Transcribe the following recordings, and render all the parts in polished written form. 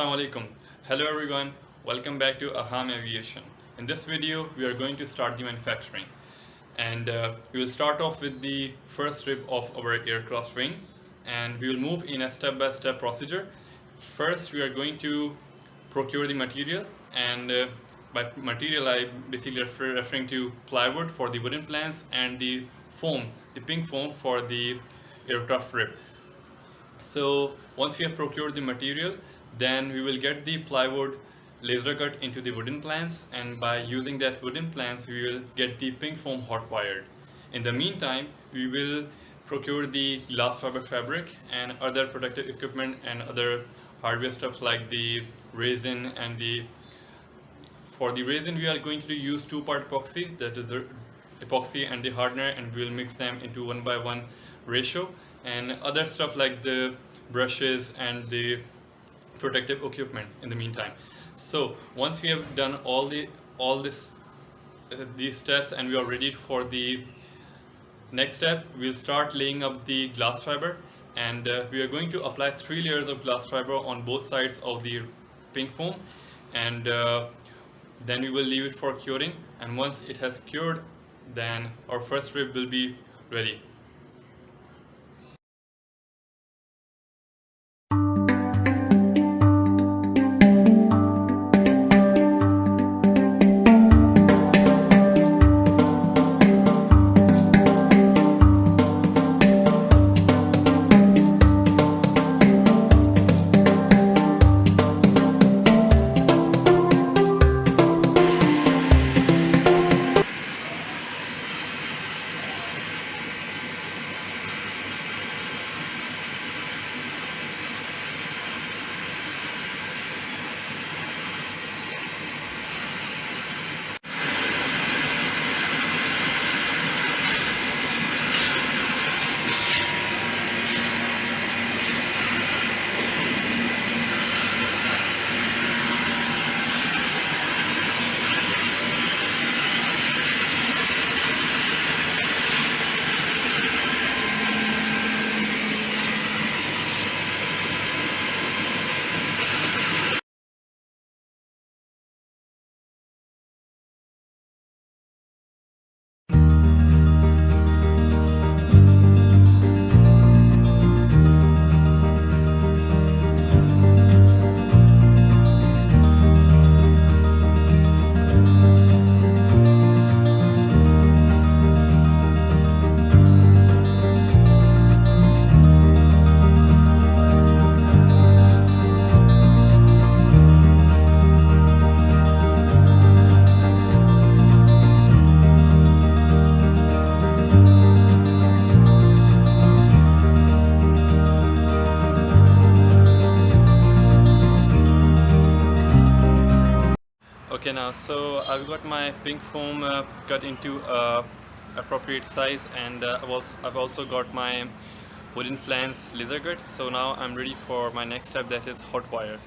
Assalamu alaikum. Hello everyone, welcome back to Arhaam Aviation. In this video, we are going to start the manufacturing, and we will start off with the first strip of our aircraft wing, and we will move in a step-by-step procedure. First, we are going to procure the material, and by material I basically referring to plywood for the wooden planks and the foam, the pink foam for the aircraft rib. So once we have procured the material, then we will get the plywood laser cut into the wooden planks, and by using that wooden planks we will get the pink foam hot wired. In the meantime, we will procure the glass fiber fabric and other protective equipment and other hardware stuff like the resin and the for the resin we are going to use two-part epoxy, that is the epoxy and the hardener, and we will mix them into 1:1 ratio, and other stuff like the brushes and the protective equipment in the meantime. So once we have done all these steps and we are ready for the next step, we'll start laying up the glass fiber, and we are going to apply 3 layers of glass fiber on both sides of the pink foam, and then we will leave it for curing, and once it has cured, then our first rib will be ready. Okay, now so I've got my pink foam cut into appropriate size, and I've also got my wooden planks laser cut. So now I'm ready for my next step, that is hot wire.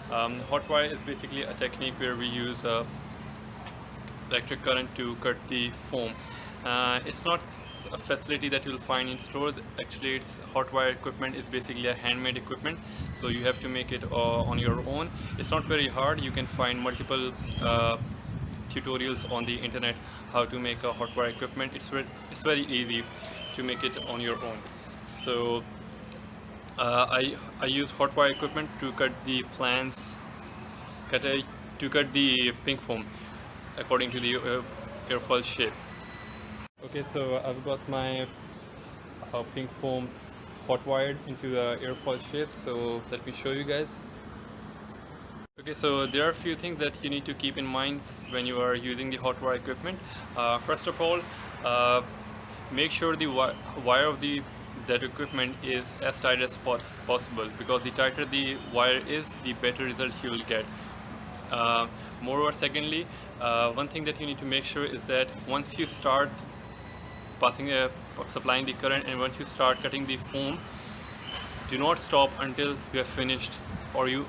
Hot wire is basically a technique where we use electric current to cut the foam. It's not a facility that you'll find in stores. Actually, it's hot wire equipment is basically a handmade equipment, so you have to make it on your own. It's not very hard. You can find multiple tutorials on the internet how to make a hot wire equipment. It's very easy to make it on your own. So I use hot wire equipment to cut the plants, to cut the pink foam according to the airfoil shape. Okay, so I've got my pink foam hot wired into the airfoil shape, so let me show you guys. Okay, so there are a few things that you need to keep in mind when you are using the hot wire equipment. First of all, make sure the wire of that equipment is as tight as possible, because the tighter the wire is, the better result you will get. Moreover, secondly, one thing that you need to make sure is that once you start supplying the current, and once you start cutting the foam, do not stop until you have finished, or you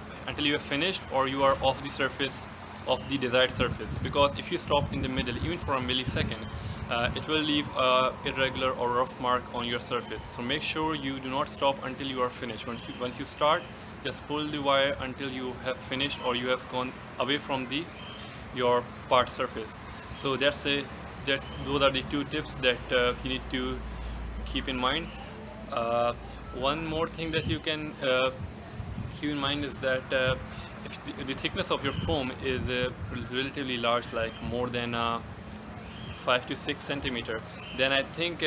are off the surface of the desired surface, because if you stop in the middle even for a millisecond, it will leave a irregular or rough mark on your surface. So make sure you do not stop until you are finished. Once you start, just pull the wire until you have finished or you have gone away from your part surface. So those are the two tips that you need to keep in mind. One more thing that you can keep in mind is that if the thickness of your foam is relatively large, like more than 5 to 6 centimeter, then I think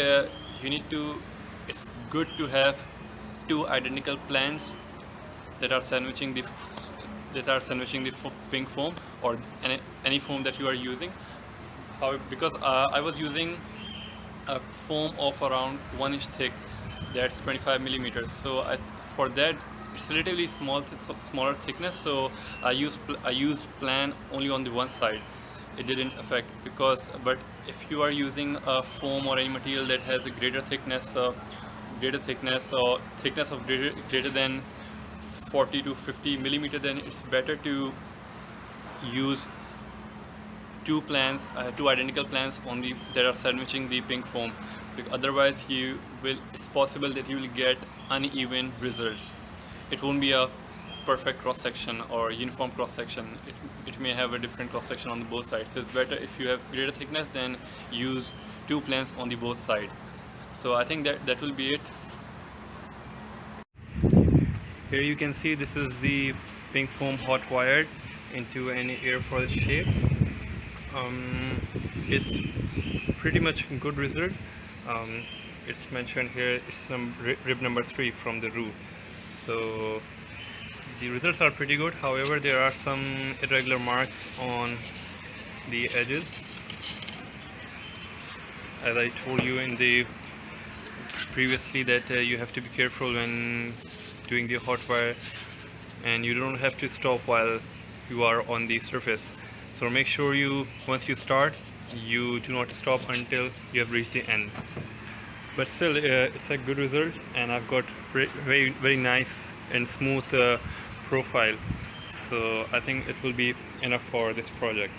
it's good to have two identical planes that are sandwiching the pink foam or any foam that you are using. Because I was using a foam of around 1 inch thick, that's 25 millimeters. So for that, it's relatively smaller thickness. So I used plan only on the one side. It didn't affect but if you are using a foam or any material that has a greater thickness or thickness of greater than 40 to 50 millimeter, then it's better to use two identical planes that are sandwiching the pink foam, because otherwise it's possible that you will get uneven results. It won't be a perfect cross section or uniform cross section. It may have a different cross section on both sides. So it's better if you have greater thickness, then use two planes on the both sides. So I think that will be it. Here you can see this is the pink foam hot wired into an airfoil shape. It's pretty much a good result. It's mentioned here, it's some rib number 3 from the root. So the results are pretty good. However, there are some irregular marks on the edges. As I told you previously that you have to be careful when doing the hot wire, and you don't have to stop while you are on the surface. So make sure once you start, you do not stop until you have reached the end. But still, it's a good result, and I've got very, very nice and smooth profile. So I think it will be enough for this project.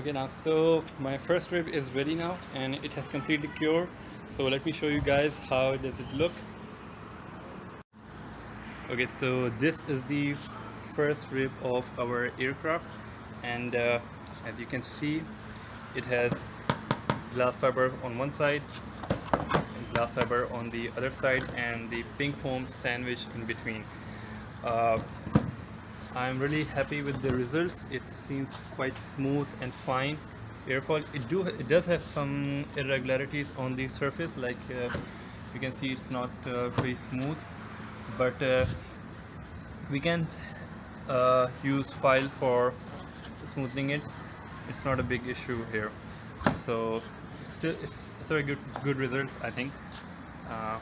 Okay, now so my first rib is ready now and it has completely cured. So let me show you guys how does it look. Okay, so this is the first rib of our aircraft, and as you can see, it has glass fiber on one side and glass fiber on the other side, and the pink foam sandwich in between. uh, I'm really happy with the results. It seems quite smooth and fine airfall. It does have some irregularities on the surface, like you can see it's not very smooth, but we can use file for smoothing it. It's not a big issue here, so it's a very good result, I think. uh,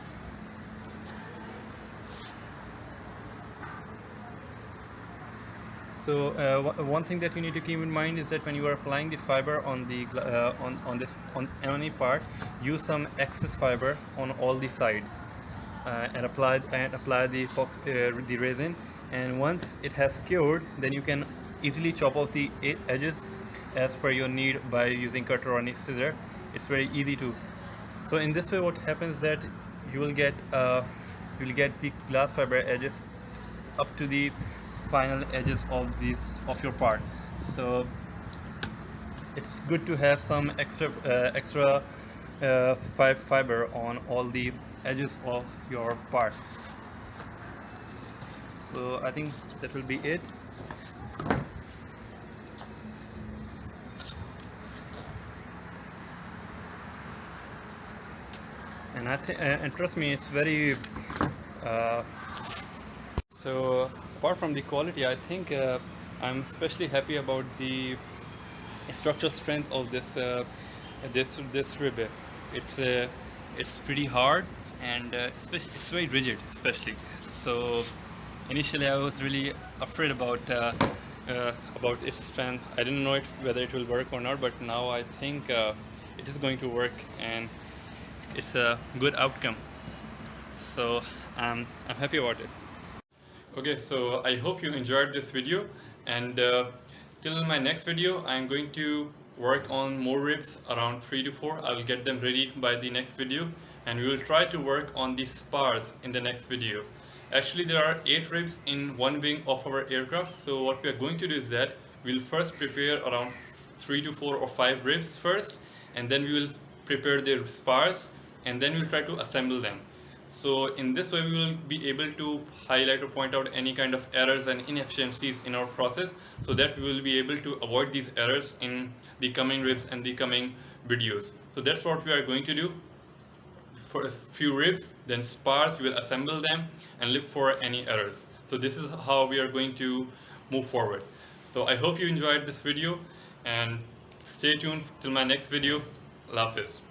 So one thing that you need to keep in mind is that when you are applying the fiber on the on any part, use some excess fiber on all the sides, and apply the resin. And once it has cured, then you can easily chop off the edges as per your need by using cutter or any scissor. It's very easy to. So in this way, what happens that you will get the glass fiber edges up to the final edges of your part. So it's good to have some extra fiber on all the edges of your part. So I think that will be it. And trust me, it's very so apart from the quality, I think I'm especially happy about the structural strength of this rib. It's pretty hard, and it's very rigid, especially. So initially I was really afraid about its strength. I didn't know whether it will work or not, but now I think it is going to work, and it's a good outcome. So I'm happy about it. Okay, so I hope you enjoyed this video, and till my next video I'm going to work on more ribs, around 3 to 4. I will get them ready by the next video, and we will try to work on the spars in the next video. Actually, there are 8 ribs in one wing of our aircraft, so what we are going to do is that we'll first prepare around 3 to 4 or 5 ribs first, and then we will prepare the spars, and then we'll try to assemble them. So in this way, we will be able to highlight or point out any kind of errors and inefficiencies in our process, so that we will be able to avoid these errors in the coming ribs and the coming videos. So that's what we are going to do. For a few ribs, then spars, we will assemble them and look for any errors. So this is how we are going to move forward. So I hope you enjoyed this video, and stay tuned till my next video. Allah Hafiz.